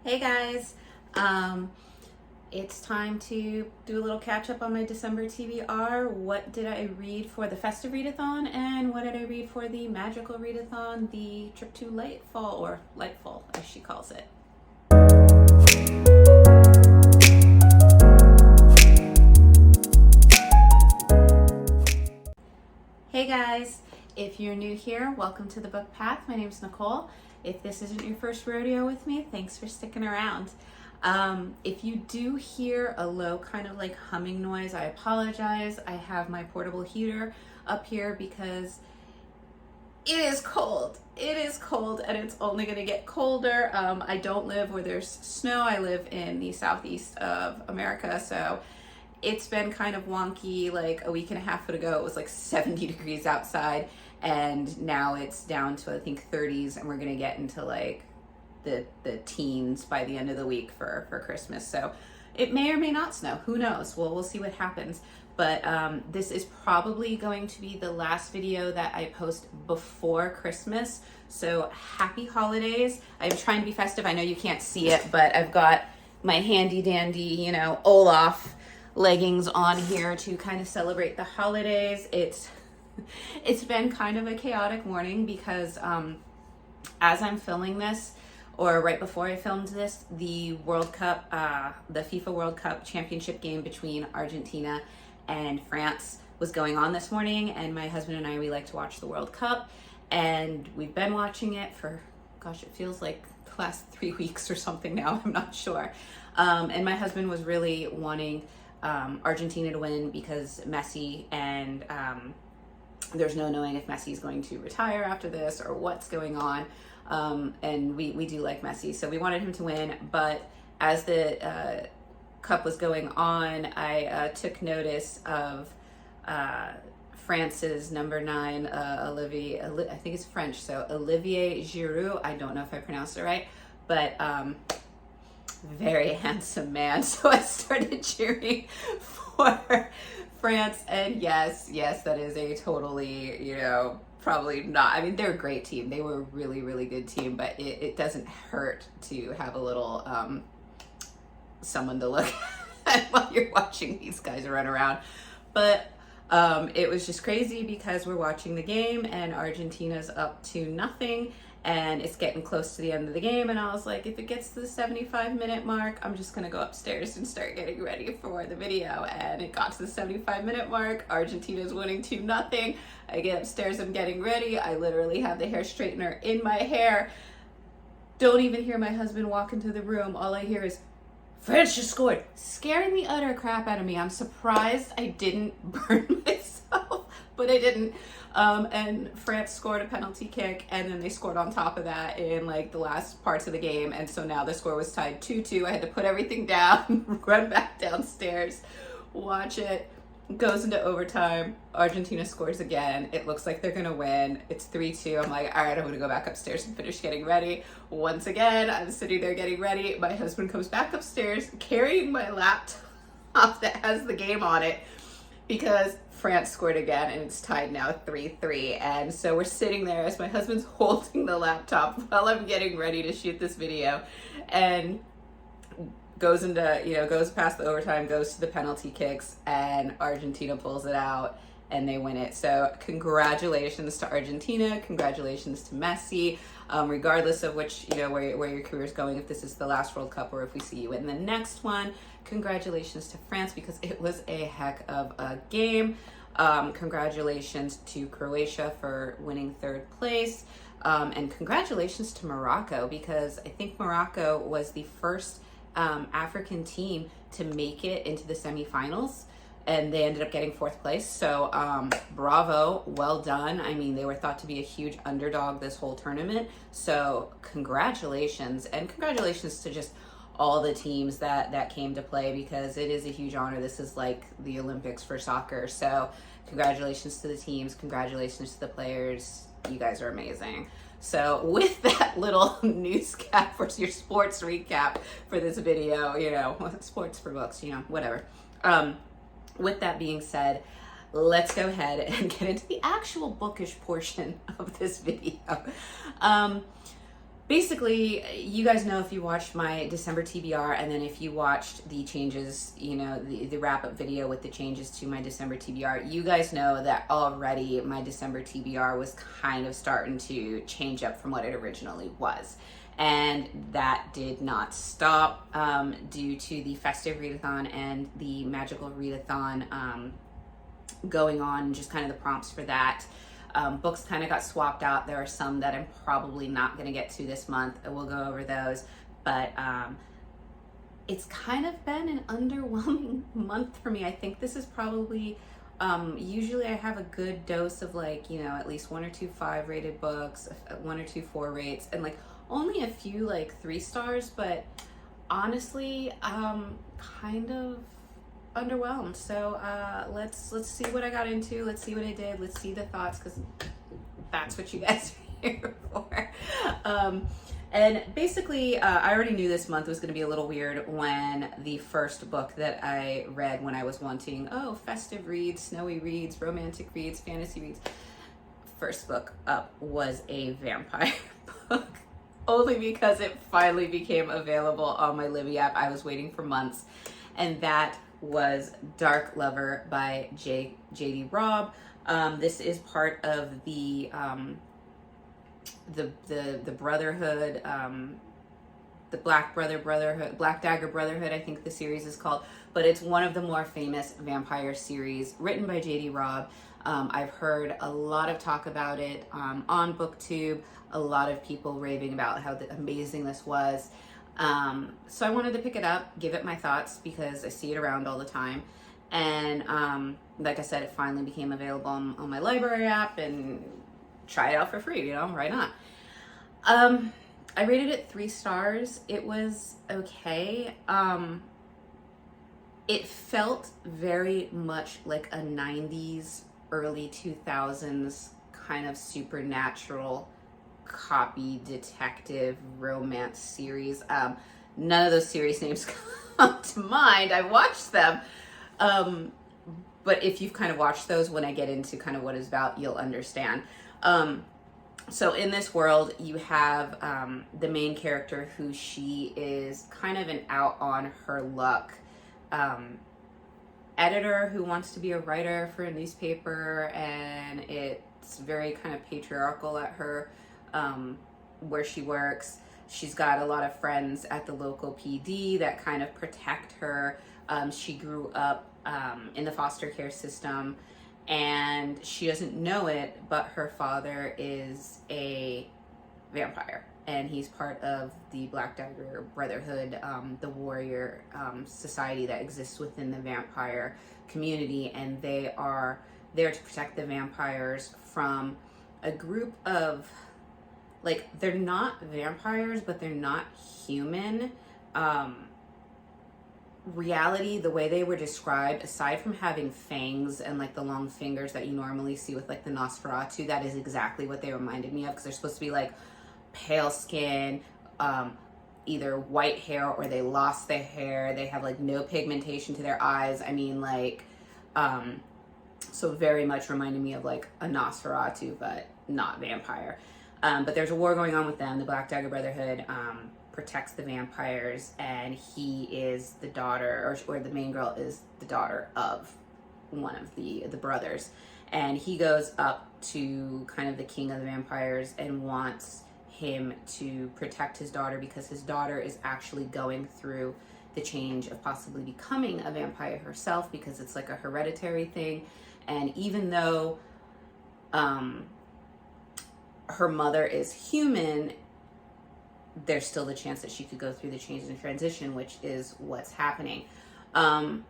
Hey guys, um, it's time to do a little catch up on my December T.B.R. What did I read for the Festive Readathon, and what did I read for the Magical Readathon, the trip to Lightfall, or Lightfall as she calls it. Hey guys, if you're new here, welcome to the Book Path. My name's Nicole. If this isn't your first rodeo with me, thanks for sticking around. If you do hear a low kind of like humming noise, I apologize. I have my portable heater up here because it is cold. It is cold and it's only going to get colder. I don't live where there's snow. I live in the southeast of America, so it's been kind of wonky. Like a week and a half ago, it was like 70 degrees outside, and now it's down to I think 30s, and we're gonna get into like the teens by the end of the week for Christmas. So it may or may not snow. Who knows? Well, we'll see what happens. But this is probably going to be the last video that I post before Christmas. So happy holidays. I'm trying to be festive. I know you can't see it, but I've got my handy dandy, Olaf leggings on here to kind of celebrate the holidays. It's been kind of a chaotic morning because as I'm filming this, or right before I filmed this, the World Cup, the FIFA World Cup championship game between Argentina and France was going on this morning, and my husband and I, we like to watch the World Cup, and we've been watching it for, gosh, it feels like the last 3 weeks or something now, I'm not sure. And my husband was really wanting Argentina to win because Messi, and there's no knowing if Messi's going to retire after this or what's going on. And we do like Messi, so we wanted him to win. But as the cup was going on, I took notice of France's number 9, Olivier, I think it's French, so Olivier Giroud. I don't know if I pronounced it right, but very handsome man. So I started cheering for France, and yes, that is a totally, probably not. I mean, they're a great team. They were a really, really good team, but it doesn't hurt to have a little someone to look at while you're watching these guys run around. But it was just crazy because we're watching the game and Argentina's up to nothing, and it's getting close to the end of the game, and I was like, if it gets to the 75-minute mark, I'm just gonna go upstairs and start getting ready for the video. And it got to the 75-minute mark. Argentina's winning 2-0. I get upstairs, I'm getting ready. I literally have the hair straightener in my hair. Don't even hear my husband walk into the room. All I hear is, France just scored, scaring the utter crap out of me. I'm surprised I didn't burn myself, but I didn't. And France scored a penalty kick, and then they scored on top of that in like the last parts of the game. And so now the score was tied 2-2. I had to put everything down, run back downstairs, watch it. Goes into overtime. Argentina scores again. It looks like they're gonna win. It's 3-2. I'm like, all right, I'm gonna go back upstairs and finish getting ready. Once again, I'm sitting there getting ready. My husband comes back upstairs carrying my laptop that has the game on it because France scored again, and it's tied now 3-3. And so we're sitting there as my husband's holding the laptop while I'm getting ready to shoot this video, and goes past the overtime, goes to the penalty kicks, and Argentina pulls it out and they win it. So congratulations to Argentina, congratulations to Messi, regardless of which, where your career is going, if this is the last World Cup or if we see you in the next one. Congratulations to France because it was a heck of a game. Congratulations to Croatia for winning 3rd place. And congratulations to Morocco, because I think Morocco was the first African team to make it into the semifinals, and they ended up getting 4th place. So bravo, well done. I mean, they were thought to be a huge underdog this whole tournament. So congratulations, and congratulations to just all the teams that came to play, because it is a huge honor. This is like the Olympics for soccer. So congratulations to the teams, congratulations to the players. You guys are amazing. So with that little newscap for your sports recap for this video, sports for books, whatever. With that being said, let's go ahead and get into the actual bookish portion of this video. basically, you guys know if you watched my December TBR, and then if you watched the changes, you know, the wrap up video with the changes to my December TBR, you guys know that already my December TBR was kind of starting to change up from what it originally was. And that did not stop due to the Festive Readathon and the Magical Readathon going on, just kind of the prompts for that. Books kind of got swapped out. There are some that I'm probably not going to get to this month. We'll go over those. But it's kind of been an underwhelming month for me. I think this is probably, usually I have a good dose of like, you know, at least 1 or 2 5 rated books, 1 or 2 4 rates, and like only a few like 3 stars. But honestly, kind of underwhelmed. So let's see what I got into. Let's see what I did. Let's see the thoughts, because that's what you guys are here for. And basically, I already knew this month was going to be a little weird when the first book that I read when I was wanting, festive reads, snowy reads, romantic reads, fantasy reads. First book up was a vampire book. Only because it finally became available on my Libby app. I was waiting for months. And that was Dark Lover by J.D. Robb. This is part of the Brotherhood, the Black Dagger Brotherhood, I think the series is called. But it's one of the more famous vampire series written by J.D. Robb. I've heard a lot of talk about it on BookTube. A lot of people raving about how amazing this was. So I wanted to pick it up, give it my thoughts, because I see it around all the time. And like I said, it finally became available on my library app, and try it out for free, you know, why not? I rated it 3 stars. It was okay. It felt very much like a 90s, early 2000s kind of supernatural copy detective romance series. None of those series names come to mind. I watched them. But if you've kind of watched those, when I get into kind of what it's about, you'll understand. So in this world, you have the main character, who she is kind of an out on her luck editor who wants to be a writer for a newspaper, and it's very kind of patriarchal at her where she works. She's got a lot of friends at the local PD that kind of protect her. She grew up in the foster care system, and she doesn't know it, but her father is a vampire, and he's part of the Black Dagger Brotherhood, the warrior society that exists within the vampire community, and they are there to protect the vampires from a group of, like, they're not vampires, but they're not human. Reality, the way they were described, aside from having fangs and like the long fingers that you normally see with like the Nosferatu, that is exactly what they reminded me of, because they're supposed to be like pale skin, either white hair or they lost their hair. They have like no pigmentation to their eyes. I mean, like, so very much reminded me of like a Nosferatu, but not vampire. But there's a war going on with them. The Black Dagger Brotherhood protects the vampires, and he is the daughter, or the main girl is the daughter of one of the brothers. And he goes up to kind of the king of the vampires and wants him to protect his daughter, because his daughter is actually going through the change of possibly becoming a vampire herself, because it's like a hereditary thing. And even though her mother is human, there's still the chance that she could go through the change and transition, which is what's happening. And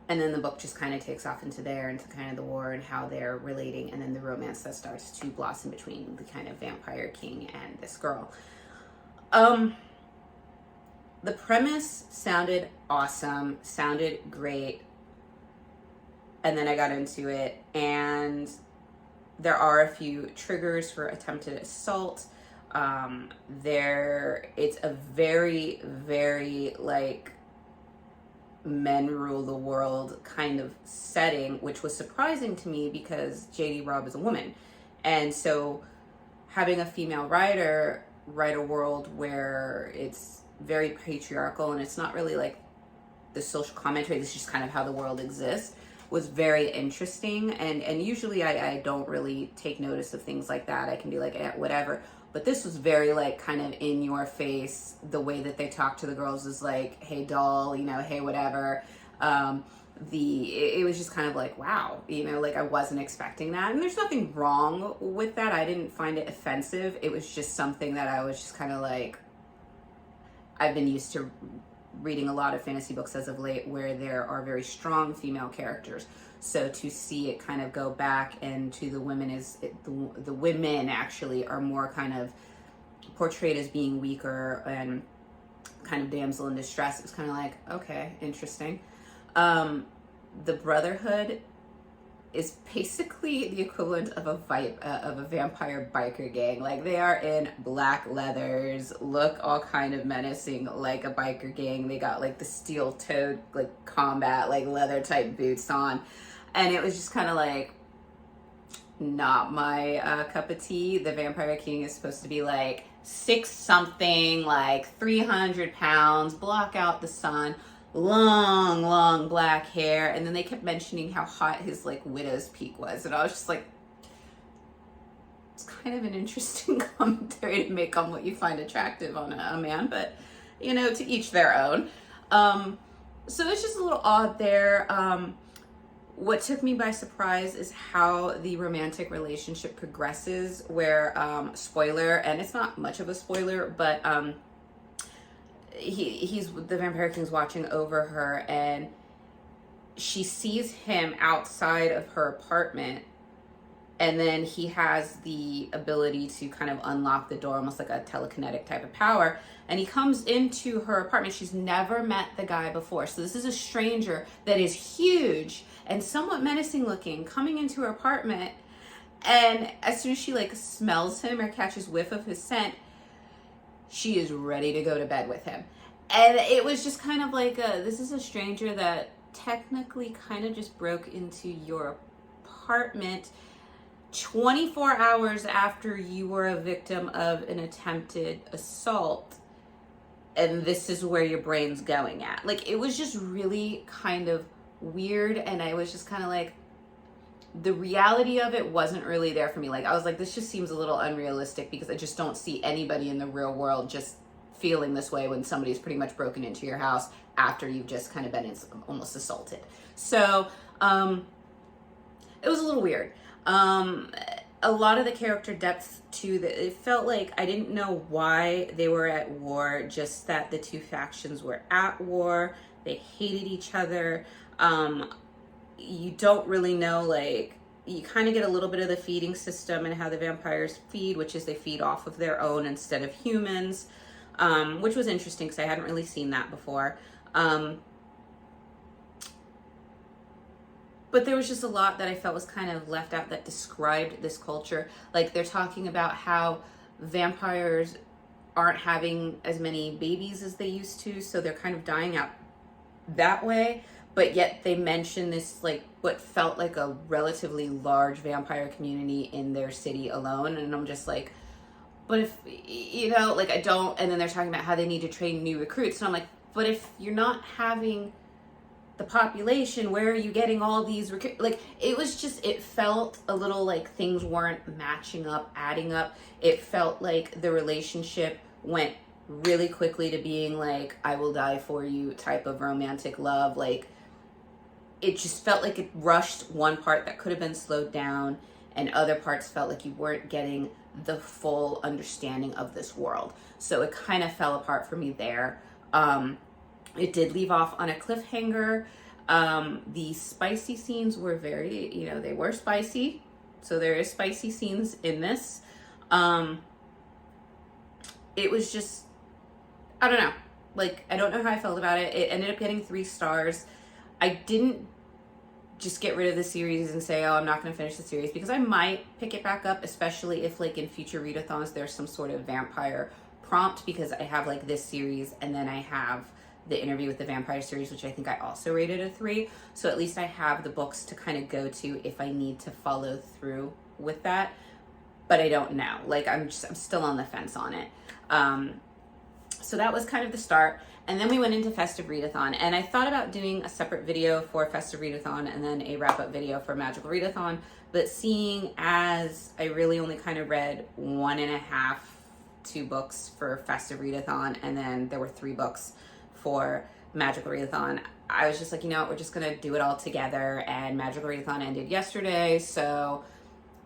then the book just kind of takes off into kind of the war and how they're relating, and then the romance that starts to blossom between the kind of vampire king and this girl. The premise sounded awesome, sounded great, and then I got into it, and there are a few triggers for attempted assault. It's a very, very like men rule the world kind of setting, which was surprising to me because J.D. Robb is a woman. And so having a female writer write a world where it's very patriarchal and it's not really like the social commentary, this is just kind of how the world exists, was very interesting. And usually I don't really take notice of things like that. I can be like, whatever. But this was very like kind of in your face. The way that they talk to the girls is like, hey doll, you know, hey whatever. It was just kind of like, wow, you know, like I wasn't expecting that. And there's nothing wrong with that. I didn't find it offensive. It was just something that I was just kind of like, I've been used to reading a lot of fantasy books as of late where there are very strong female characters. So to see it kind of go back and to the women the women actually are more kind of portrayed as being weaker and kind of damsel in distress. It was kind of like, okay, interesting. The Brotherhood is basically the equivalent of a vampire biker gang. Like they are in black leathers, look all kind of menacing like a biker gang. They got like the steel-toed like combat like leather type boots on, and it was just kind of like not my cup of tea. The Vampire King is supposed to be like 6 something, like 300 pounds, block out the sun, long black hair. And then they kept mentioning how hot his like widow's peak was, and I was just like, it's kind of an interesting commentary to make on what you find attractive on a man, but you know, to each their own. So it's just a little odd there. What took me by surprise is how the romantic relationship progresses, where spoiler, and it's not much of a spoiler, but he's the Vampire King's watching over her, and she sees him outside of her apartment, and then he has the ability to kind of unlock the door, almost like a telekinetic type of power, and he comes into her apartment. She's never met the guy before, so this is a stranger that is huge and somewhat menacing looking coming into her apartment. And as soon as she like smells him or catches whiff of his scent, she is ready to go to bed with him. And it was just kind of like, this is a stranger that technically kind of just broke into your apartment 24 hours after you were a victim of an attempted assault. And this is where your brain's going at. Like, it was just really kind of weird. And I was just kind of like, the reality of it wasn't really there for me. Like, I was like, this just seems a little unrealistic, because I just don't see anybody in the real world just feeling this way when somebody's pretty much broken into your house after you've just kind of been almost assaulted. So it was a little weird. A lot of the character depth too, that it felt like I didn't know why they were at war, just that the two factions were at war. They hated each other. You don't really know, like, you kind of get a little bit of the feeding system and how the vampires feed, which is they feed off of their own instead of humans, which was interesting because I hadn't really seen that before. But there was just a lot that I felt was kind of left out that described this culture. Like, they're talking about how vampires aren't having as many babies as they used to, so they're kind of dying out that way. But yet they mention this, like, what felt like a relatively large vampire community in their city alone. And I'm just like, but if, you know, like, I don't. And then they're talking about how they need to train new recruits. And I'm like, but if you're not having the population, where are you getting all these recruits? Like, it was just, it felt a little like things weren't matching up, adding up. It felt like the relationship went really quickly to being like, I will die for you type of romantic love. Like, it just felt like it rushed one part that could have been slowed down, and other parts felt like you weren't getting the full understanding of this world. So it kind of fell apart for me there. It did leave off on a cliffhanger. The spicy scenes were very, you know, they were spicy. So there is spicy scenes in this. It was just, I don't know. Like, I don't know how I felt about it. It ended up getting 3 stars. I didn't just get rid of the series and say, oh, I'm not going to finish the series, because I might pick it back up, especially if, like, in future readathons there's some sort of vampire prompt, because I have, like, this series, and then I have the Interview with the Vampire series, which I think I also rated a 3. So at least I have the books to kind of go to if I need to follow through with that. but I don't know. Like I'm still on the fence on it. So that was kind of the start. And then we went into Festive Readathon, and I thought about doing a separate video for Festive Readathon and then a wrap-up video for Magical Readathon, but seeing as I really only kind of read 1.5, 2 books for Festive Readathon, and then there were 3 books for Magical Readathon, I was just like, you know what, we're just gonna do it all together, and Magical Readathon ended yesterday, so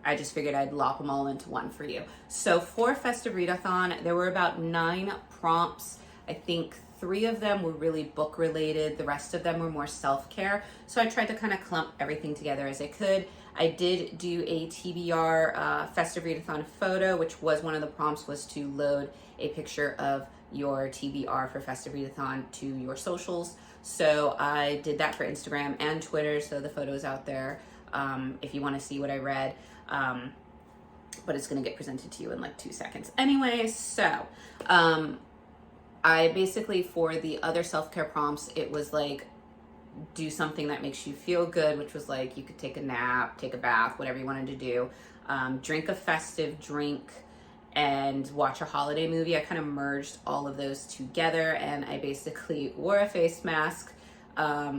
I just figured I'd lop them all into one for you. So for Festive Readathon, there were about 9 prompts. I think 3 of them were really book related. The rest of them were more self-care. So I tried to kind of clump everything together as I could. I did do a T.B.R. Festive Readathon photo, which was one of the prompts, was to load a picture of your T.B.R. for Festive Readathon to your socials. So I did that for Instagram and Twitter, so the photo is out there if you want to see what I read. But it's going to get presented to you in like 2 seconds. Anyway, so I basically, for the other self-care prompts, it was like, do something that makes you feel good, which was like, you could take a nap, take a bath, whatever you wanted to do, drink a festive drink, and watch a holiday movie. I kind of merged all of those together, and I basically wore a face mask,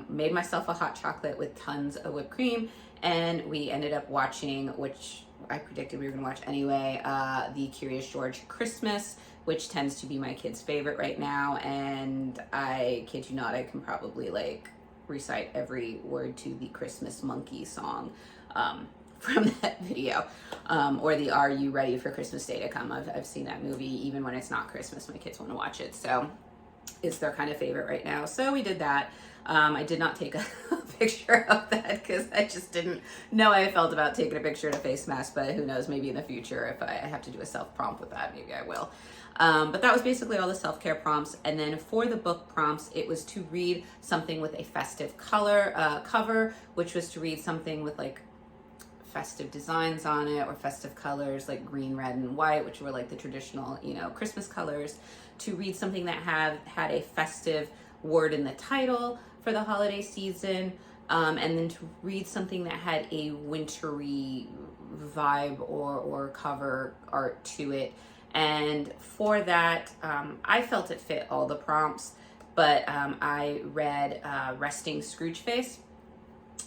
made myself a hot chocolate with tons of whipped cream, and we ended up watching, which I predicted we were going to watch anyway, the Curious George Christmas, which tends to be my kid's favorite right now, and I kid you not, I can probably like recite every word to the Christmas Monkey song from that video, or the Are You Ready for Christmas Day to Come? I've seen that movie even when it's not Christmas. My kids want to watch it, so it's their kind of favorite right now. So we did that. I did not take a picture of that because I just didn't know how I felt about taking a picture in a face mask, but who knows, maybe in the future if I have to do a self prompt with that, maybe I will. But that was basically all the self-care prompts. And then for the book prompts, it was to read something with a festive cover, which was to read something with like festive designs on it, or festive colors like green, red, and white, which were like the traditional, you know, Christmas colors, to read something that had a festive word in the title for the holiday season, and then to read something that had a wintry vibe or cover art to it. And for that, I felt it fit all the prompts, but I read Resting Scrooge Face,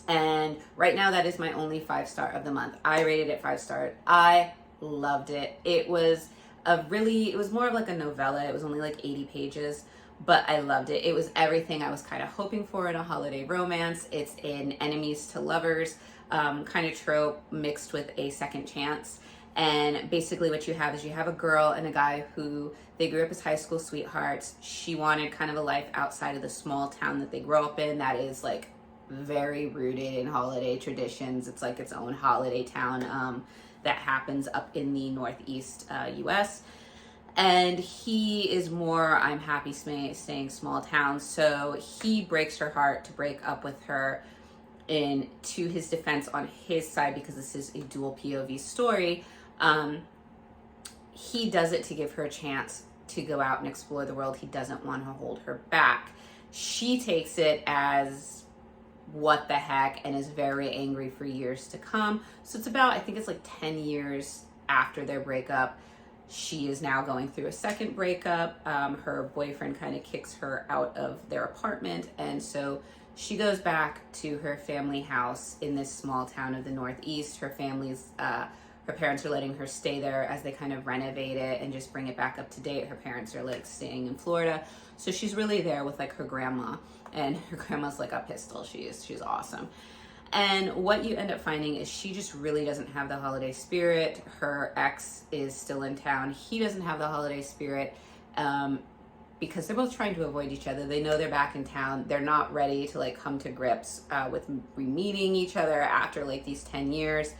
and right now that is my only 5-star of the month. I rated it 5 stars. I loved it. It was more of like a novella. It was only like 80 pages, but I loved it. It was everything I was kind of hoping for in a holiday romance. It's an enemies to lovers kind of trope mixed with a second chance. And basically what you have is you have a girl and a guy who they grew up as high school sweethearts. She wanted kind of a life outside of the small town that they grew up in that is like very rooted in holiday traditions. It's like its own holiday town that happens up in the Northeast US. And he is more, I'm happy staying small town. So he breaks her heart to break up with her. In to his defense on his side, because this is a dual POV story, he does it to give her a chance to go out and explore the world. He doesn't want to hold her back. She takes it as what the heck and is very angry for years to come. So it's about, I think it's like 10 years after their breakup. She is now going through a second breakup. Her boyfriend kind of kicks her out of their apartment, and so she goes back to her family house in this small town of the Northeast. Her parents are letting her stay there as they kind of renovate it and just bring it back up to date. Her parents are like staying in Florida. So she's really there with like her grandma, and her grandma's like a pistol. She's awesome. And what you end up finding is she just really doesn't have the holiday spirit. Her ex is still in town. He doesn't have the holiday spirit. Because they're both trying to avoid each other. They know they're back in town. They're not ready to like come to grips with re-meeting each other after like these 10 years.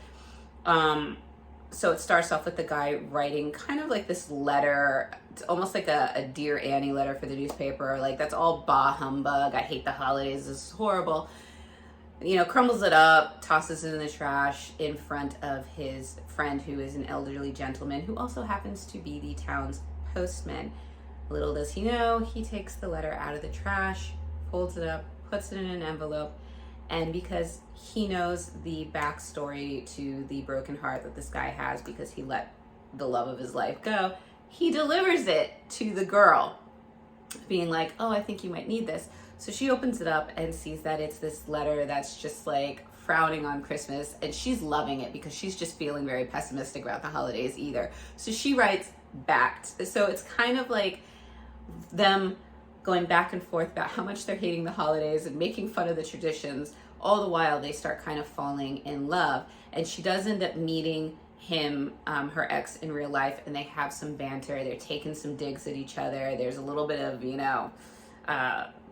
So it starts off with the guy writing kind of like this letter. It's almost like a Dear Annie letter for the newspaper. Like, that's all bah humbug. I hate the holidays. This is horrible. You know, crumbles it up, tosses it in the trash in front of his friend, who is an elderly gentleman who also happens to be the town's postman. Little does he know, he takes the letter out of the trash, folds it up, puts it in an envelope, And because he knows the backstory to the broken heart that this guy has because he let the love of his life go, he delivers it to the girl, being like, oh, I think you might need this. So she opens it up and sees that it's this letter that's just like frowning on Christmas, and she's loving it because she's just feeling very pessimistic about the holidays either. So she writes back. So it's kind of like them going back and forth about how much they're hating the holidays and making fun of the traditions. All the while they start kind of falling in love, and she does end up meeting him, her ex, in real life, and they have some banter. They're taking some digs at each other. There's a little bit of,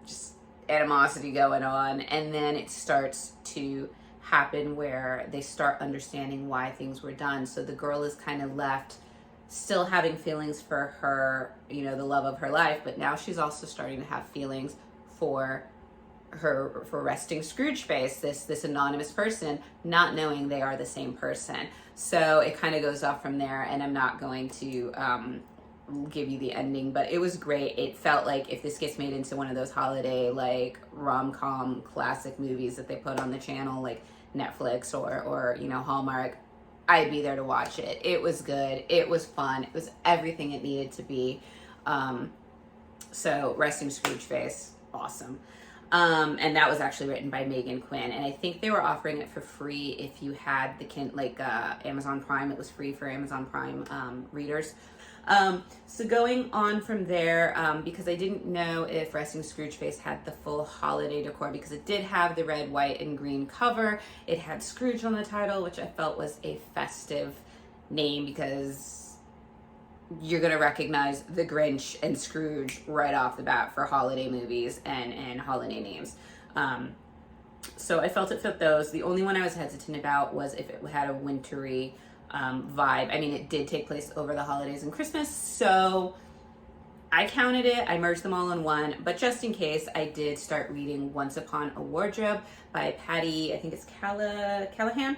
just animosity going on, and then it starts to happen where they start understanding why things were done. So the girl is kind of left still having feelings for her, the love of her life, but now she's also starting to have feelings for resting Scrooge face, this anonymous person, not knowing they are the same person. So it kind of goes off from there, and I'm not going to give you the ending, but it was great. It felt like if this gets made into one of those holiday like rom-com classic movies that they put on the channel like Netflix or Hallmark, I'd be there to watch it. It was good. It was fun. It was everything it needed to be. So Resting Scrooge Face, awesome. And that was actually written by Megan Quinn, and I think they were offering it for free if you had Amazon Prime. It was free for Amazon Prime readers. So going on from there, because I didn't know if Resting Scrooge Face had the full holiday decor, because it did have the red, white, and green cover. It had Scrooge on the title, which I felt was a festive name because you're going to recognize the Grinch and Scrooge right off the bat for holiday movies and holiday names. So I felt it fit those. The only one I was hesitant about was if it had a wintry vibe. I mean, it did take place over the holidays and Christmas, so I counted it. I merged them all in one, but just in case, I did start reading Once Upon a Wardrobe by Patty, I think it's Callahan.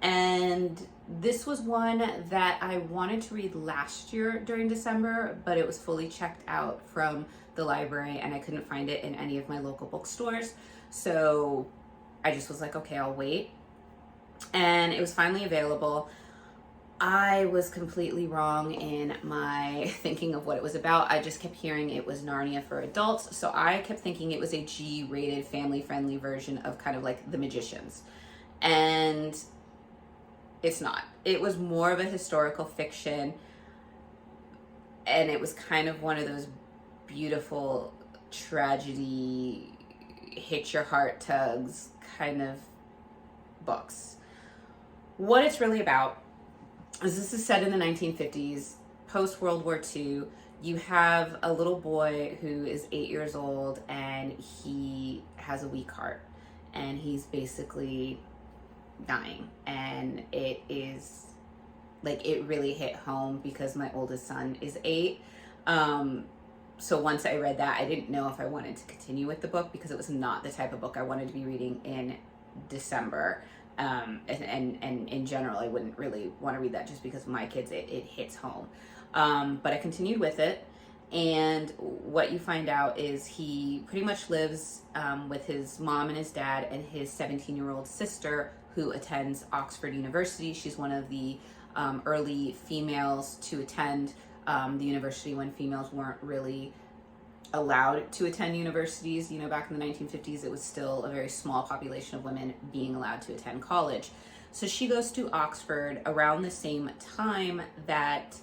And this was one that I wanted to read last year during December, but it was fully checked out from the library and I couldn't find it in any of my local bookstores. So I just was like, okay, I'll wait. And it was finally available. I was completely wrong in my thinking of what it was about. I just kept hearing it was Narnia for adults. So I kept thinking it was a G-rated, family-friendly version of kind of like The Magicians. And it's not. It was more of a historical fiction. And it was kind of one of those beautiful tragedy, hit your heart tugs kind of books. What it's really about is this is set in the 1950s, post World War II. You have a little boy who is 8 years old and he has a weak heart and he's basically dying. And it is like, it really hit home because my oldest son is 8. So once I read that, I didn't know if I wanted to continue with the book because it was not the type of book I wanted to be reading in December. And in general, I wouldn't really want to read that just because of my kids, it hits home. But I continued with it. And what you find out is he pretty much lives with his mom and his dad and his 17-year-old sister who attends Oxford University. She's one of the early females to attend the university when females weren't really allowed to attend universities. Back in the 1950s, it was still a very small population of women being allowed to attend college. So she goes to Oxford around the same time that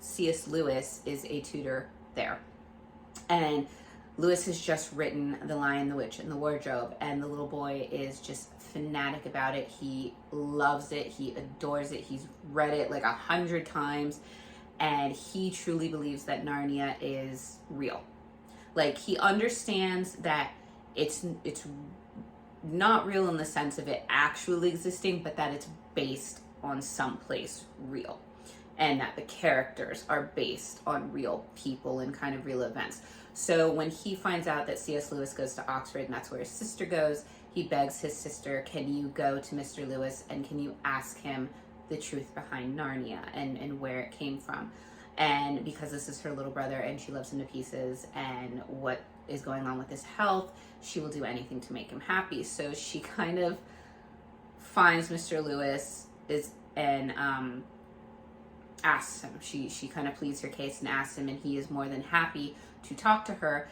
C.S. Lewis is a tutor there. And Lewis has just written The Lion, the Witch, and the Wardrobe, and the little boy is just fanatic about it. He loves it. He adores it. He's read it like 100 times. And he truly believes that Narnia is real. Like, he understands that it's not real in the sense of it actually existing, but that it's based on someplace real. And that the characters are based on real people and kind of real events. So when he finds out that C.S. Lewis goes to Oxford and that's where his sister goes, he begs his sister, can you go to Mr. Lewis and can you ask him the truth behind Narnia and where it came from? And because this is her little brother and she loves him to pieces, and what is going on with his health. She will do anything to make him happy. So she kind of finds Mr. Lewis and asks him. She kind of pleads her case and asks him, and he is more than happy to talk to her.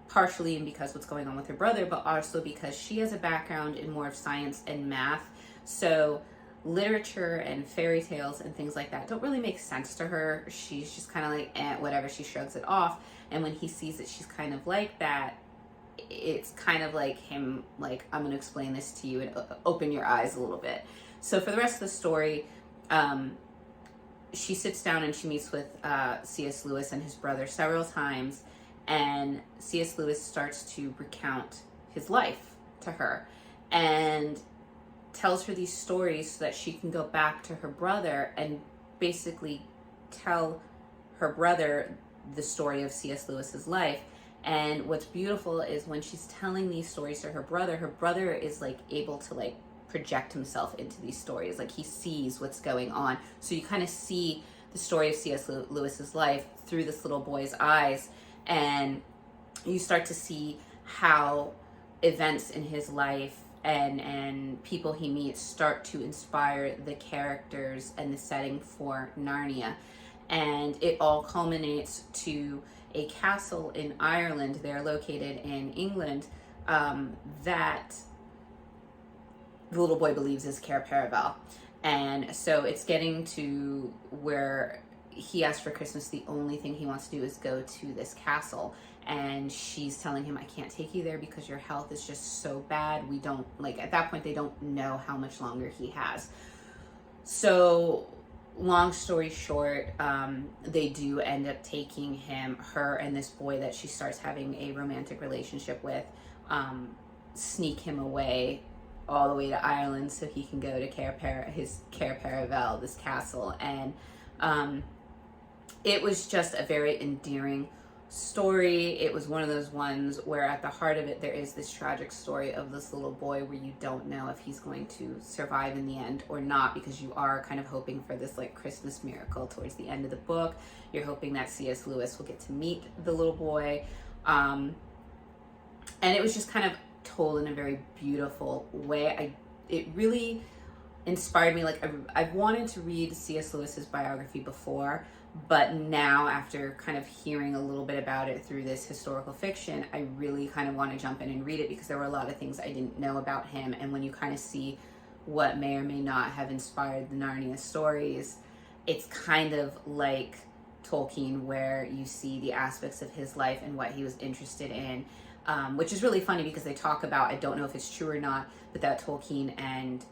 Partially because what's going on with her brother, but also because she has a background in more of science and math. So literature and fairy tales and things like that don't really make sense to her. She's just kind of like, whatever, she shrugs it off. And when he sees that she's kind of like that, it's kind of like him, like, I'm going to explain this to you and open your eyes a little bit. So for the rest of the story, she sits down and she meets with C.S. Lewis and his brother several times, and C.S. Lewis starts to recount his life to her and tells her these stories so that she can go back to her brother and basically tell her brother the story of C.S. Lewis's life. And what's beautiful is when she's telling these stories to her brother is like able to like project himself into these stories. Like he sees what's going on. So you kind of see the story of C.S. Lewis's life through this little boy's eyes, and you start to see how events in his life and people he meets start to inspire the characters and the setting for Narnia. And it all culminates to a castle in Ireland. They're located in England, that the little boy believes is Cair Paravel. And so it's getting to where he asked for Christmas, the only thing he wants to do is go to this castle. And she's telling him, I can't take you there because your health is just so bad. We don't, like, at that point, they don't know how much longer he has. So long story short, they do end up taking him, her and this boy that she starts having a romantic relationship with, sneak him away all the way to Ireland so he can go to Cair Paravel, this castle. And it was just a very endearing story. It was one of those ones where at the heart of it there is this tragic story of this little boy where you don't know if he's going to survive in the end or not, because you are kind of hoping for this like Christmas miracle towards the end of the book. You're hoping that C.S. Lewis will get to meet the little boy, and it was just kind of told in a very beautiful way. It really inspired me. Like I've wanted to read C.S. Lewis's biography before, but now after kind of hearing a little bit about it through this historical fiction, I really kind of want to jump in and read it, because there were a lot of things I didn't know about him. And when you kind of see what may or may not have inspired the Narnia stories, it's kind of like Tolkien, where you see the aspects of his life and what he was interested in, which is really funny because they talk about, I don't know if it's true or not, but that Tolkien and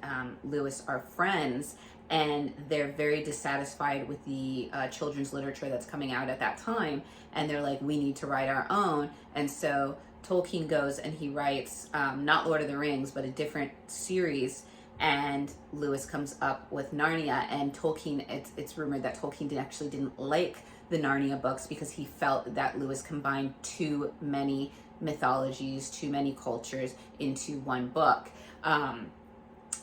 Lewis are friends, and they're very dissatisfied with the children's literature that's coming out at that time, and they're like, we need to write our own. And so Tolkien goes and he writes not Lord of the Rings, but a different series, and Lewis comes up with Narnia. And Tolkien, it's rumored that Tolkien actually didn't like the Narnia books because he felt that Lewis combined too many mythologies, too many cultures into one book.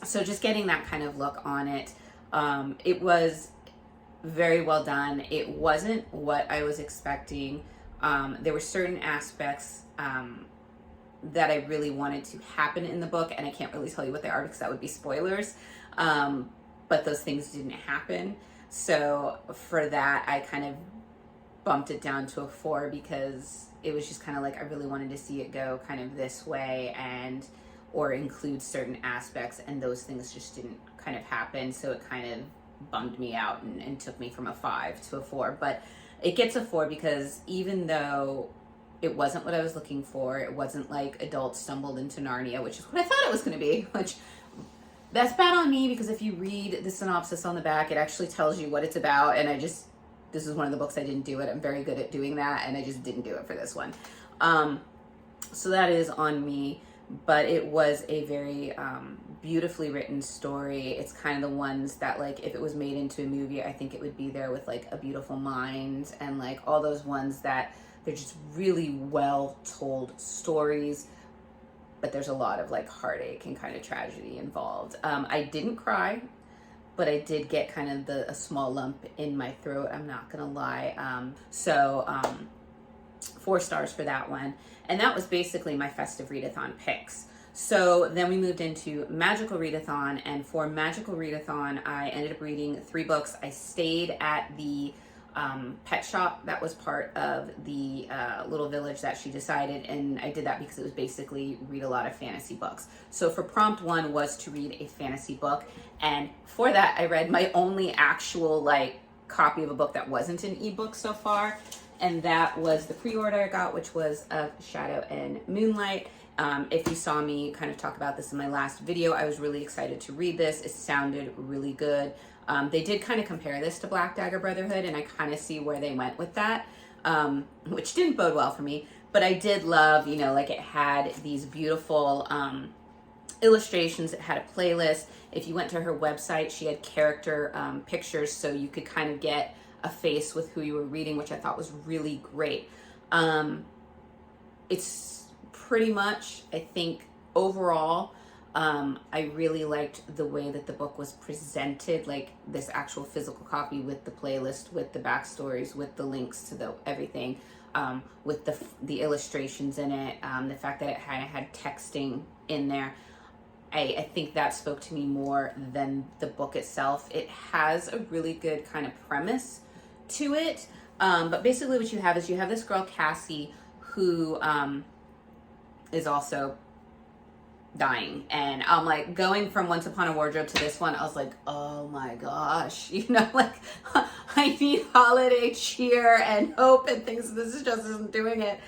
So just getting that kind of look on it, it was very well done. It wasn't what I was expecting. There were certain aspects that I really wanted to happen in the book, and I can't really tell you what they are because that would be spoilers. But those things didn't happen. So for that, I kind of bumped it down to a 4, because it was just kind of like I really wanted to see it go kind of this way, and or include certain aspects, and those things just didn't kind of happen. So it kind of bummed me out and took me from a 5 to a 4. But it gets a 4 because even though it wasn't what I was looking for, it wasn't like adults stumbled into Narnia, which is what I thought it was going to be, which that's bad on me, because if you read the synopsis on the back, it actually tells you what it's about, and this is one of the books I didn't do it. I'm very good at doing that, and I just didn't do it for this one. So that is on me, but it was a very beautifully written story. It's kind of the ones that, like, if it was made into a movie, I think it would be there with like A Beautiful Mind and like all those ones that they're just really well told stories, but there's a lot of like heartache and kind of tragedy involved. I didn't cry, but I did get kind of a small lump in my throat, I'm not gonna lie. So 4 stars for that one. And that was basically my festive readathon picks. So then we moved into Magical Readathon, and for Magical Readathon, I ended up reading 3 books. I stayed at the pet shop that was part of the little village that she decided, and I did that because it was basically read a lot of fantasy books. So for prompt 1 was to read a fantasy book, and for that I read my only actual like copy of a book that wasn't an ebook so far, and that was the pre-order I got, which was of Shadow and Moonlight. If you saw me kind of talk about this in my last video, I was really excited to read this. It sounded really good. They did kind of compare this to Black Dagger Brotherhood, and I kind of see where they went with that, which didn't bode well for me. But I did love, you know, like it had these beautiful illustrations. It had a playlist. If you went to her website, she had character pictures, so you could kind of get a face with who you were reading, which I thought was really great. It's pretty much, I think, overall, I really liked the way that the book was presented, like this actual physical copy with the playlist, with the backstories, with the links to the everything, with the illustrations in it, the fact that it had texting in there. I think that spoke to me more than the book itself. It has a really good kind of premise to it, but basically what you have is you have this girl Cassie who is also dying, and I'm like going from Once Upon a Wardrobe to this one, I was like, oh my gosh, you know, like I need holiday cheer and hope and things. This just isn't doing it.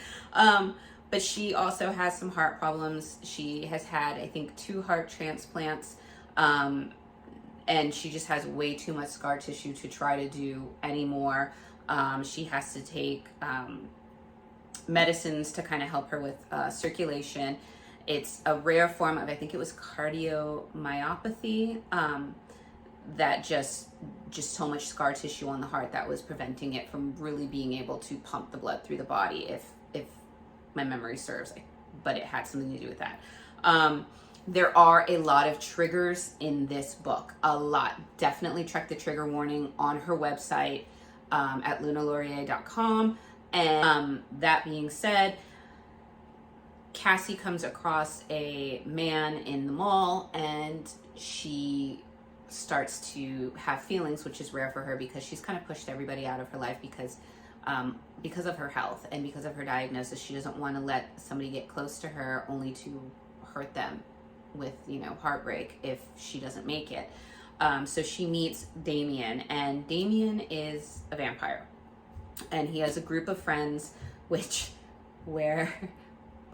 But she also has some heart problems. She has had, I think, 2 heart transplants, and she just has way too much scar tissue to try to do anymore. She has to take medicines to kind of help her with circulation. It's a rare form of, I think it was cardiomyopathy, that just so much scar tissue on the heart that was preventing it from really being able to pump the blood through the body, if my memory serves, but it had something to do with that. There are a lot of triggers in this book, a lot. Definitely check the trigger warning on her website at lunalaurier.com. And that being said, Cassie comes across a man in the mall, and she starts to have feelings, which is rare for her because she's kind of pushed everybody out of her life because of her health and because of her diagnosis. She doesn't want to let somebody get close to her only to hurt them with, you know, heartbreak if she doesn't make it. So she meets Damien, and Damien is a vampire, and he has a group of friends which wear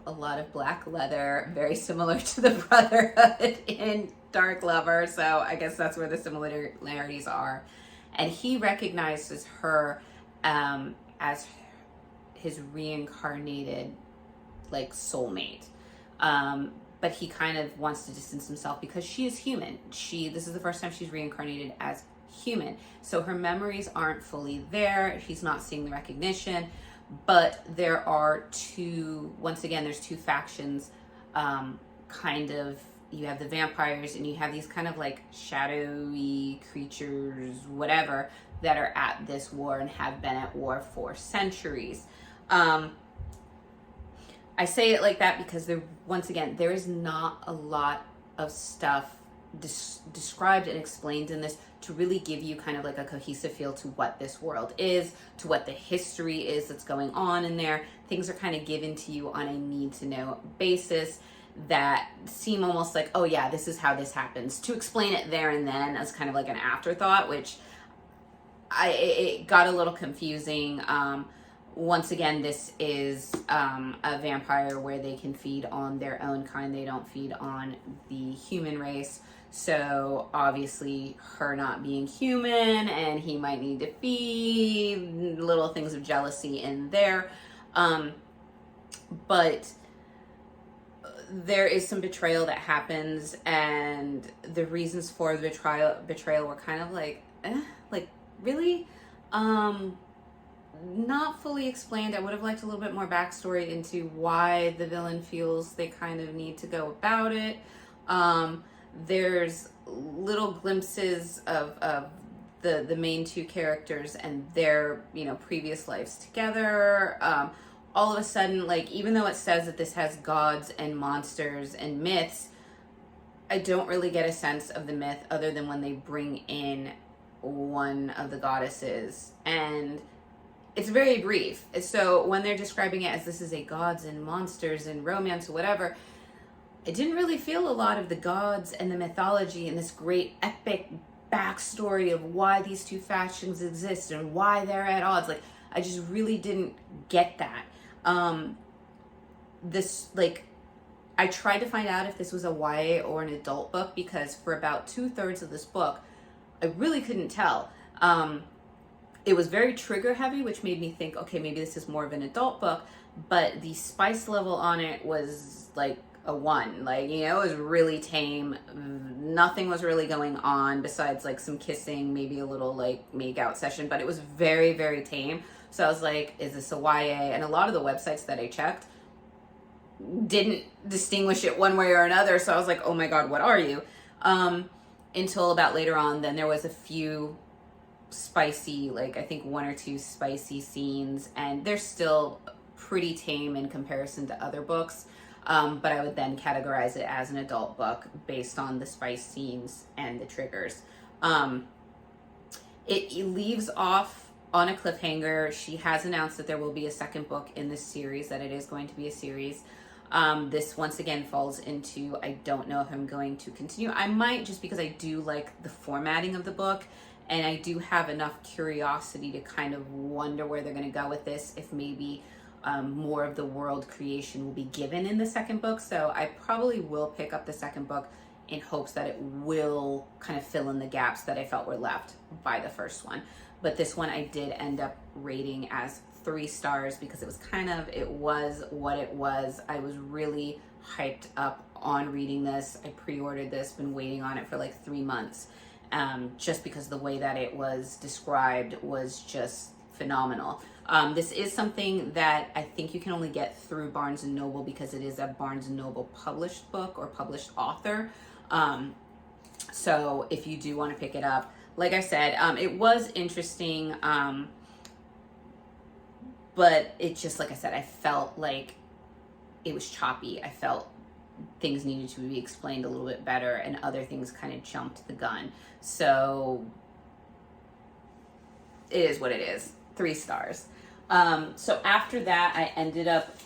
a lot of black leather, very similar to the Brotherhood in Dark Lover. So I guess that's where the similarities are. And he recognizes her as his reincarnated, like, soulmate. But he kind of wants to distance himself because she is human. This is the first time she's reincarnated as human. So her memories aren't fully there. He's not seeing the recognition. But there are there's 2 factions, kind of. You have the vampires, and you have these kind of like shadowy creatures, whatever, that are at this war and have been at war for centuries. I say it like that because there is not a lot of stuff described and explained in this to really give you kind of like a cohesive feel to what this world is, to what the history is that's going on in there. Things are kind of given to you on a need to know basis that seem almost like, oh yeah, this is how this happens, to explain it there and then as kind of like an afterthought, which it got a little confusing. Once again, this is a vampire where they can feed on their own kind. They don't feed on the human race. So obviously her not being human, and he might need to feed, little things of jealousy in there. But there is some betrayal that happens, and the reasons for the betrayal were kind of like really? Not fully explained. I would have liked a little bit more backstory into why the villain feels they kind of need to go about it. There's little glimpses of the main 2 characters and their, you know, previous lives together, all of a sudden, like, even though it says that this has gods and monsters and myths, I don't really get a sense of the myth other than when they bring in one of the goddesses, and it's very brief. So when they're describing it as this is a gods and monsters and romance or whatever, I didn't really feel a lot of the gods and the mythology and this great epic backstory of why these two factions exist and why they're at odds. Like, I just really didn't get that. This, like, I tried to find out if this was a YA or an adult book, because for about 2/3 of this book, I really couldn't tell. It was very trigger heavy, which made me think, okay, maybe this is more of an adult book, but the spice level on it was like a 1. Like, you know, it was really tame. Nothing was really going on besides like some kissing, maybe a little like make out session, but it was very, very tame. So I was like, is this a YA? And a lot of the websites that I checked didn't distinguish it one way or another. So I was like, oh my God, what are you? Until about later on, then there was a few spicy, like I think 1 or 2 spicy scenes, and they're still pretty tame in comparison to other books. But I would then categorize it as an adult book based on the spice scenes and the triggers. It leaves off on a cliffhanger. She has announced that there will be a second book in this series, that it is going to be a series. This once again falls into, I don't know if I'm going to continue. I might, just because I do like the formatting of the book, and I do have enough curiosity to kind of wonder where they're going to go with this, if maybe more of the world creation will be given in the second book. So I probably will pick up the second book in hopes that it will kind of fill in the gaps that I felt were left by the first one. But this one I did end up rating as 3 stars, because it was what it was. I was really hyped up on reading this. I pre-ordered this, been waiting on it for like 3 months. Just because the way that it was described was just phenomenal. This is something that I think you can only get through Barnes & Noble, because it is a Barnes & Noble published book or published author. So if you do want to pick it up, like I said, it was interesting, but it just, like I said, I felt like it was choppy. I felt things needed to be explained a little bit better, and other things kind of jumped the gun. So it is what it is. 3 stars. So after that, I ended up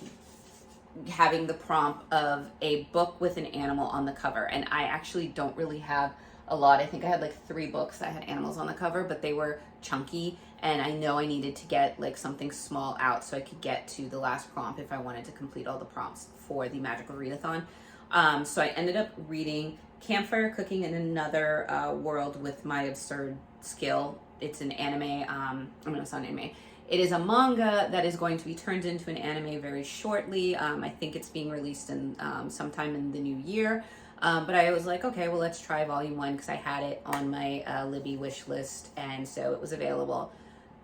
having the prompt of a book with an animal on the cover, and I actually don't really have a lot. I think I had like 3 books that had animals on the cover, but they were chunky, and I know I needed to get like something small out so I could get to the last prompt if I wanted to complete all the prompts for the Magical Readathon. So I ended up reading Campfire Cooking in Another World with My Absurd Skill. It's an anime, it's not an anime. It is a manga that is going to be turned into an anime very shortly. I think it's being released in sometime in the new year. But I was like, okay, well, let's try volume 1, because I had it on my Libby wish list, and so it was available.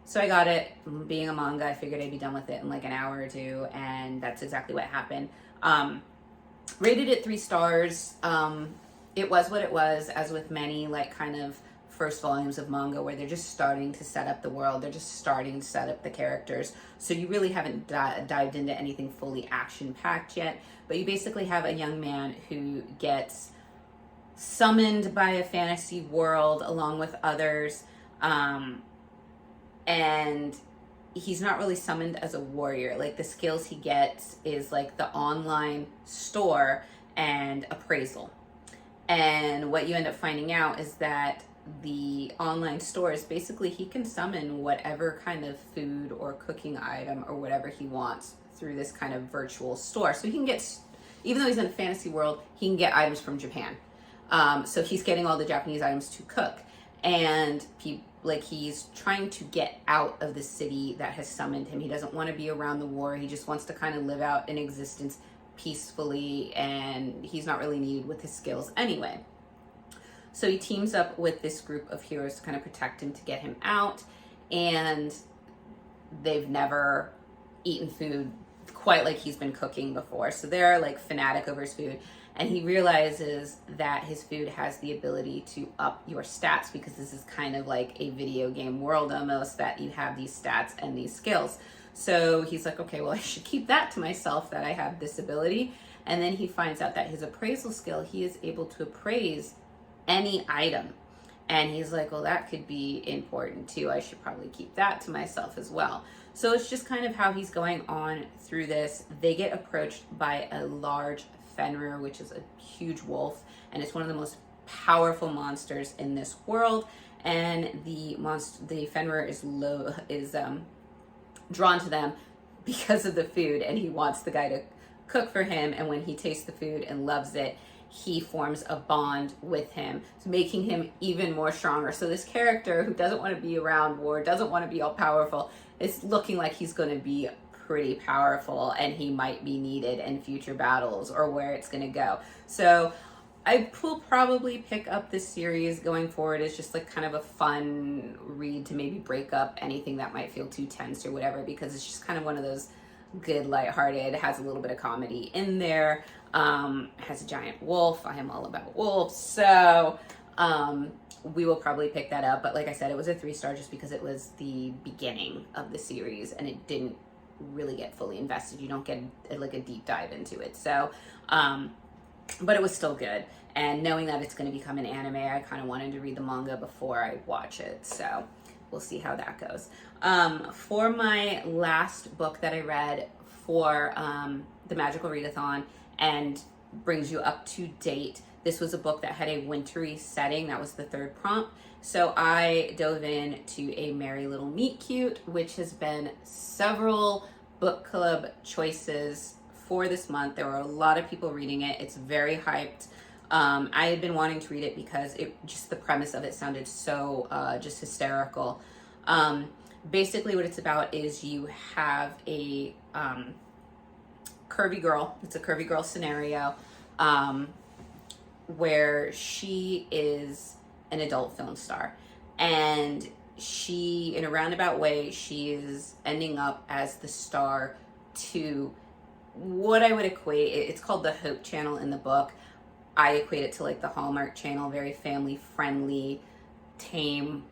So I got it. Being a manga, I figured I'd be done with it in like an hour or 2, and that's exactly what happened. Rated it 3 stars. It was what it was, as with many like kind of first volumes of manga, where they're just starting to set up the world. They're just starting to set up the characters. So you really haven't dived into anything fully action-packed yet. But you basically have a young man who gets summoned by a fantasy world along with others. And he's not really summoned as a warrior. Like, the skills he gets is like the online store and appraisal. And what you end up finding out is that the online store is basically, he can summon whatever kind of food or cooking item or whatever he wants through this kind of virtual store. So he can get, even though he's in a fantasy world, he can get items from Japan. So he's getting all the Japanese items to cook. And he's trying to get out of the city that has summoned him. He doesn't want to be around the war. He just wants to kind of live out an existence peacefully, and he's not really needed with his skills anyway. So he teams up with this group of heroes to kind of protect him, to get him out, and they've never eaten food quite like he's been cooking before. So they're like fanatic over his food, and he realizes that his food has the ability to up your stats, because this is kind of like a video game world almost, that you have these stats and these skills. So he's like, okay, well, I should keep that to myself, that I have this ability. And then he finds out that his appraisal skill, he is able to appraise any item. And he's like, well, that could be important too. I should probably keep that to myself as well. So it's just kind of how he's going on through this. They get approached by a large Fenrir, which is a huge wolf, and it's one of the most powerful monsters in this world. And the Fenrir is drawn to them because of the food, and he wants the guy to cook for him. And when he tastes the food and loves it, he forms a bond with him, making him even more stronger. So this character who doesn't want to be around war, doesn't want to be all powerful, is looking like he's going to be pretty powerful, and he might be needed in future battles or where it's going to go. So I will probably pick up this series going forward as just like kind of a fun read to maybe break up anything that might feel too tense or whatever, because it's just kind of one of those good, lighthearted, has a little bit of comedy in there, has a giant wolf. I am all about wolves. So we will probably pick that up. But like I said, it was a 3-star just because it was the beginning of the series and it didn't really get fully invested. You don't get like a deep dive into it. So, but it was still good. And knowing that it's going to become an anime, I kind of wanted to read the manga before I watch it. So we'll see how that goes. For my last book that I read for the Magical Readathon and brings you up to date, this was a book that had a wintry setting. That was the 3rd prompt. So I dove into A Merry Little Meet Cute, which has been several book club choices for this month. There were a lot of people reading it. It's very hyped. I had been wanting to read it because just the premise of it sounded so just hysterical. Basically what it's about is you have a curvy girl. It's a curvy girl scenario where she is an adult film star, and she, in a roundabout way, she is ending up as the star to what I would equate, it's called the Hope Channel in the book. I equate it to like the Hallmark Channel, very family friendly, tame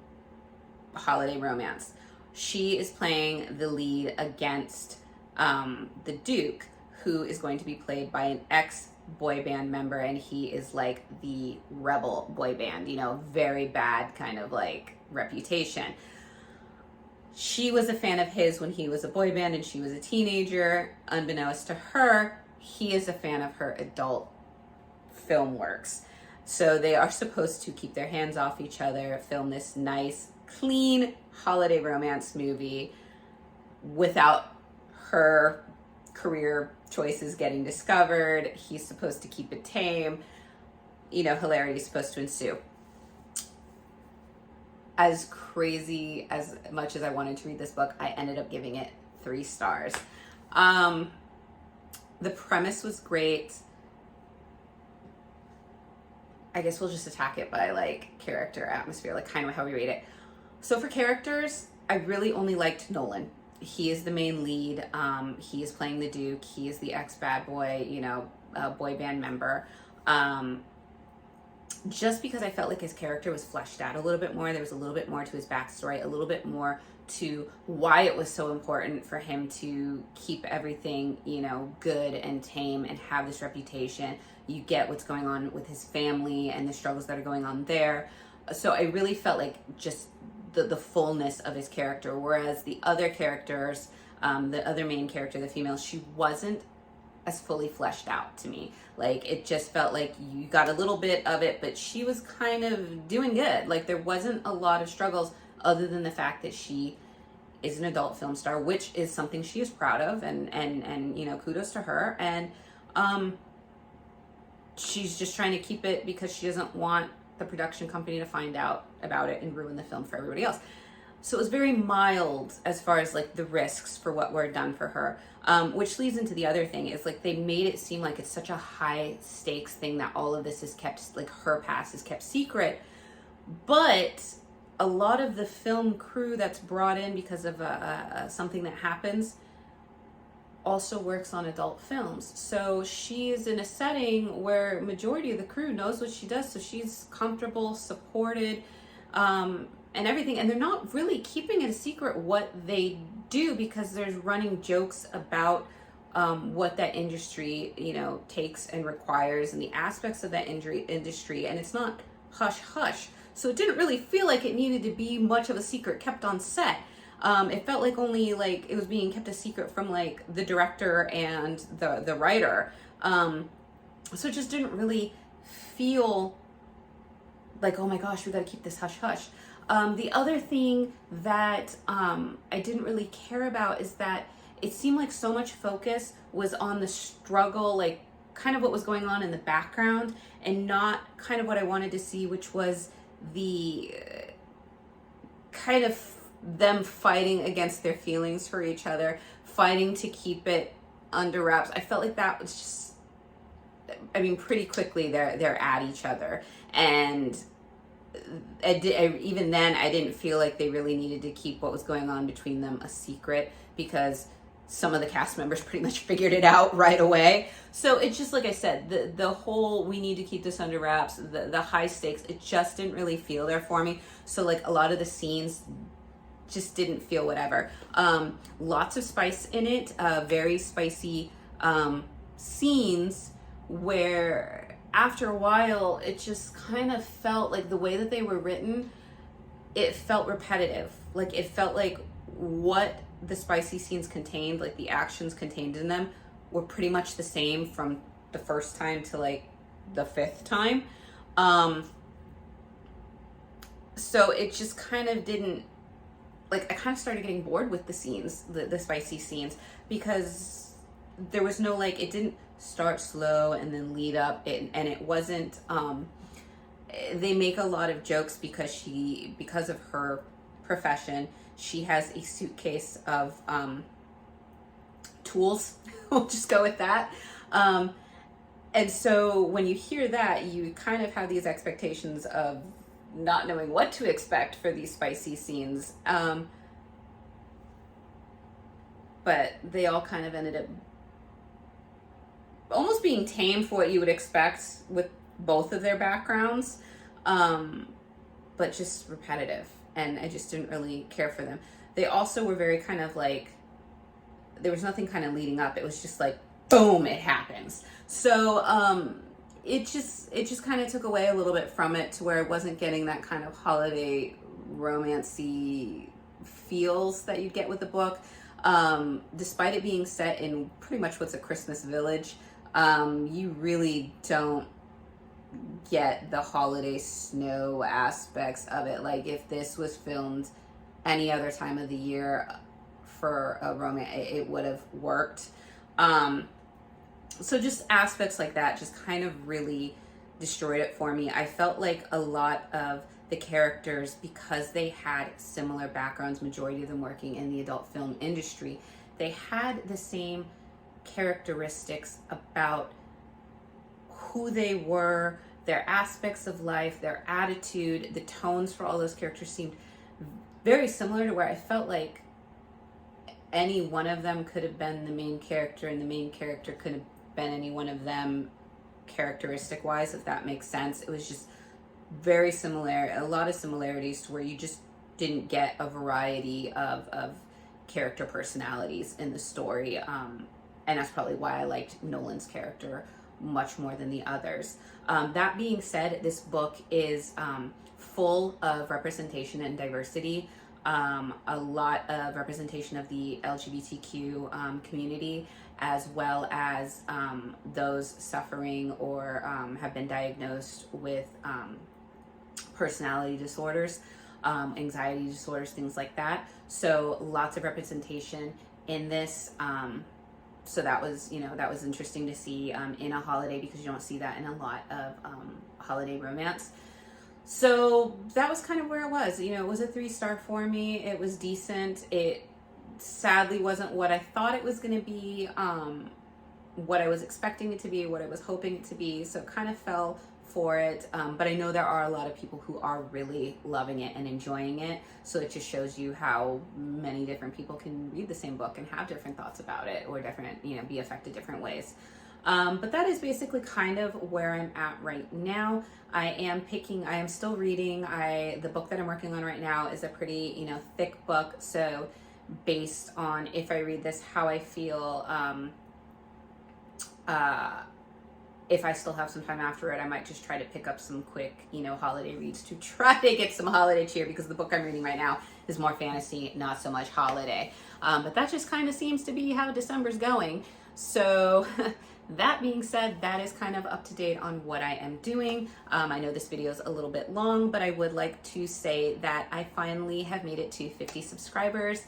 holiday romance. She is playing the lead against the Duke, who is going to be played by an ex boy band member, and he is like the rebel boy band, you know, very bad kind of like reputation. She was a fan of his when he was a boy band and she was a teenager. Unbeknownst to her, he is a fan of her adult film works. So they are supposed to keep their hands off each other, film this nice, clean holiday romance movie without her career choices getting discovered. He's supposed to keep it tame. You know, hilarity is supposed to ensue. As crazy as much as I wanted to read this book, I ended up giving it 3 stars. The premise was great. I guess we'll just attack it by like character, atmosphere, like kind of how we rate it. So for characters, I really only liked Nolan. He is the main lead. He is playing the Duke. He is the ex-bad boy, you know, boy band member. Just because I felt like his character was fleshed out a little bit more. There was a little bit more to his backstory, a little bit more to why it was so important for him to keep everything, you know, good and tame and have this reputation. You get what's going on with his family and the struggles that are going on there. So I really felt like just the fullness of his character, whereas the other characters, the other main character, the female, she wasn't as fully fleshed out to me. Like, it just felt like you got a little bit of it, but she was kind of doing good. Like, there wasn't a lot of struggles other than the fact that she is an adult film star, which is something she is proud of, and you know, kudos to her. And she's just trying to keep it because she doesn't want the production company to find out about it and ruin the film for everybody else. So it was very mild as far as like the risks for what were done for her, which leads into the other thing is like they made it seem like it's such a high stakes thing that all of this is kept, like her past is kept secret. But a lot of the film crew that's brought in because of something that happens also works on adult films. So she is in a setting where majority of the crew knows what she does, so she's comfortable, supported, and everything. And they're not really keeping it a secret what they do, because there's running jokes about what that industry, you know, takes and requires, and the aspects of that industry, and it's not hush hush. So it didn't really feel like it needed to be much of a secret kept on set. It felt like only like it was being kept a secret from like the director and the writer. So it just didn't really feel like, oh my gosh, we got to keep this hush hush. The other thing that I didn't really care about is that it seemed like so much focus was on the struggle, like kind of what was going on in the background, and not kind of what I wanted to see, which was the kind of them fighting against their feelings for each other, fighting to keep it under wraps. I felt like that was just, I mean, pretty quickly they're at each other, and even then I didn't feel like they really needed to keep what was going on between them a secret, because some of the cast members pretty much figured it out right away. So it's just like I said, the whole we need to keep this under wraps, the high stakes, it just didn't really feel there for me. So like a lot of the scenes just didn't feel whatever. Lots of spice in it, very spicy scenes where after a while it just kind of felt like the way that they were written, it felt repetitive. Like it felt like what the spicy scenes contained, like the actions contained in them, were pretty much the same from the first time to like the fifth time. So it just kind of didn't, like I kind of started getting bored with the scenes, the spicy scenes, because there was no, like, it didn't start slow and then lead up, and it wasn't, they make a lot of jokes because of her profession, she has a suitcase of tools. We'll just go with that. And so when you hear that, you kind of have these expectations of not knowing what to expect for these spicy scenes. But they all kind of ended up almost being tame for what you would expect with both of their backgrounds, but just repetitive. And I just didn't really care for them. They also were very kind of like, there was nothing kind of leading up. It was just like, boom, it happens. So it just kind of took away a little bit from it, to where I wasn't getting that kind of holiday romancy feels that you'd get with the book. Despite it being set in pretty much what's a Christmas village, you really don't get the holiday snow aspects of it. Like if this was filmed any other time of the year for a romance, it would have worked. So just aspects like that just kind of really destroyed it for me. I felt like a lot of the characters, because they had similar backgrounds, majority of them working in the adult film industry, they had the same characteristics about who they were, their aspects of life, their attitude, the tones for all those characters seemed very similar, to where I felt like any one of them could have been the main character, and the main character could have been any one of them characteristic wise, if that makes sense. It was just very similar, a lot of similarities, to where you just didn't get a variety of character personalities in the story. And that's probably why I liked Nolan's character much more than the others. That being said, this book is full of representation and diversity. A lot of representation of the LGBTQ community, as well as those suffering or have been diagnosed with personality disorders, anxiety disorders, things like that. So lots of representation in this. So that was, that was interesting to see in a holiday, because you don't see that in a lot of holiday romance. So that was kind of where it was. It was a 3-star for me. It was decent. It sadly wasn't what I thought it was going to be, what I was expecting it to be, what I was hoping it to be. So it kind of fell for it. But I know there are a lot of people who are really loving it and enjoying it. So it just shows you how many different people can read the same book and have different thoughts about it, or different, be affected different ways. But that is basically kind of where I'm at right now. I am still reading. The book that I'm working on right now is a pretty, thick book. So based on, if I read this, how I feel. If I still have some time after it, I might just try to pick up some quick, holiday reads to try to get some holiday cheer, because the book I'm reading right now is more fantasy, not so much holiday. But that just kind of seems to be how December's going. So that being said, that is kind of up to date on what I am doing. I know this video is a little bit long, but I would like to say that I finally have made it to 50 subscribers.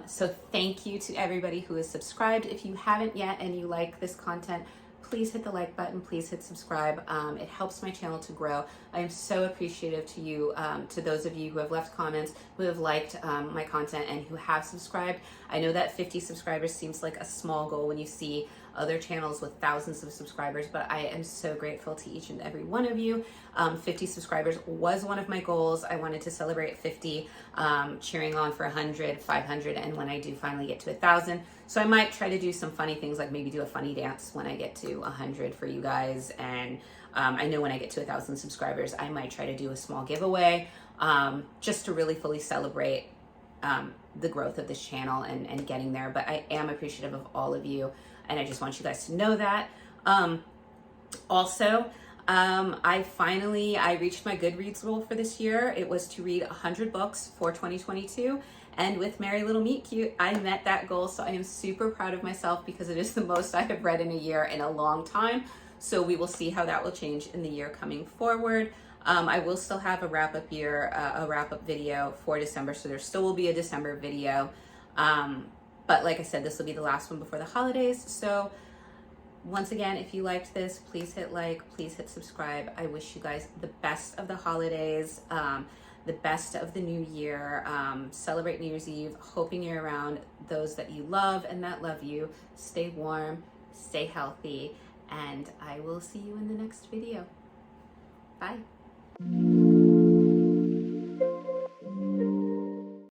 So thank you to everybody who is subscribed. If you haven't yet and you like this content, please hit the like button, please hit subscribe. It helps my channel to grow. I am so appreciative to you, to those of you who have left comments, who have liked my content, and who have subscribed. I know that 50 subscribers seems like a small goal when you see other channels with thousands of subscribers, but I am so grateful to each and every one of you. 50 subscribers was one of my goals. I wanted to celebrate 50, cheering on for 100, 500, and when I do finally get to 1,000. So I might try to do some funny things, like maybe do a funny dance when I get to 100 for you guys. And I know when I get to 1,000 subscribers, I might try to do a small giveaway, just to really fully celebrate the growth of this channel and getting there. But I am appreciative of all of you, and I just want you guys to know that. Also, I reached my Goodreads goal for this year. It was to read 100 books for 2022. And with Merry Little Meet Cute, I met that goal. So I am super proud of myself, because it is the most I have read in a year in a long time. So we will see how that will change in the year coming forward. I will still have a wrap-up video for December. So there still will be a December video. But like I said, this will be the last one before the holidays. So once again, if you liked this, please hit like, please hit subscribe. I wish you guys the best of the holidays, the best of the new year. Celebrate New Year's Eve, hoping you're around those that you love and that love you. Stay warm, stay healthy, and I will see you in the next video. Bye.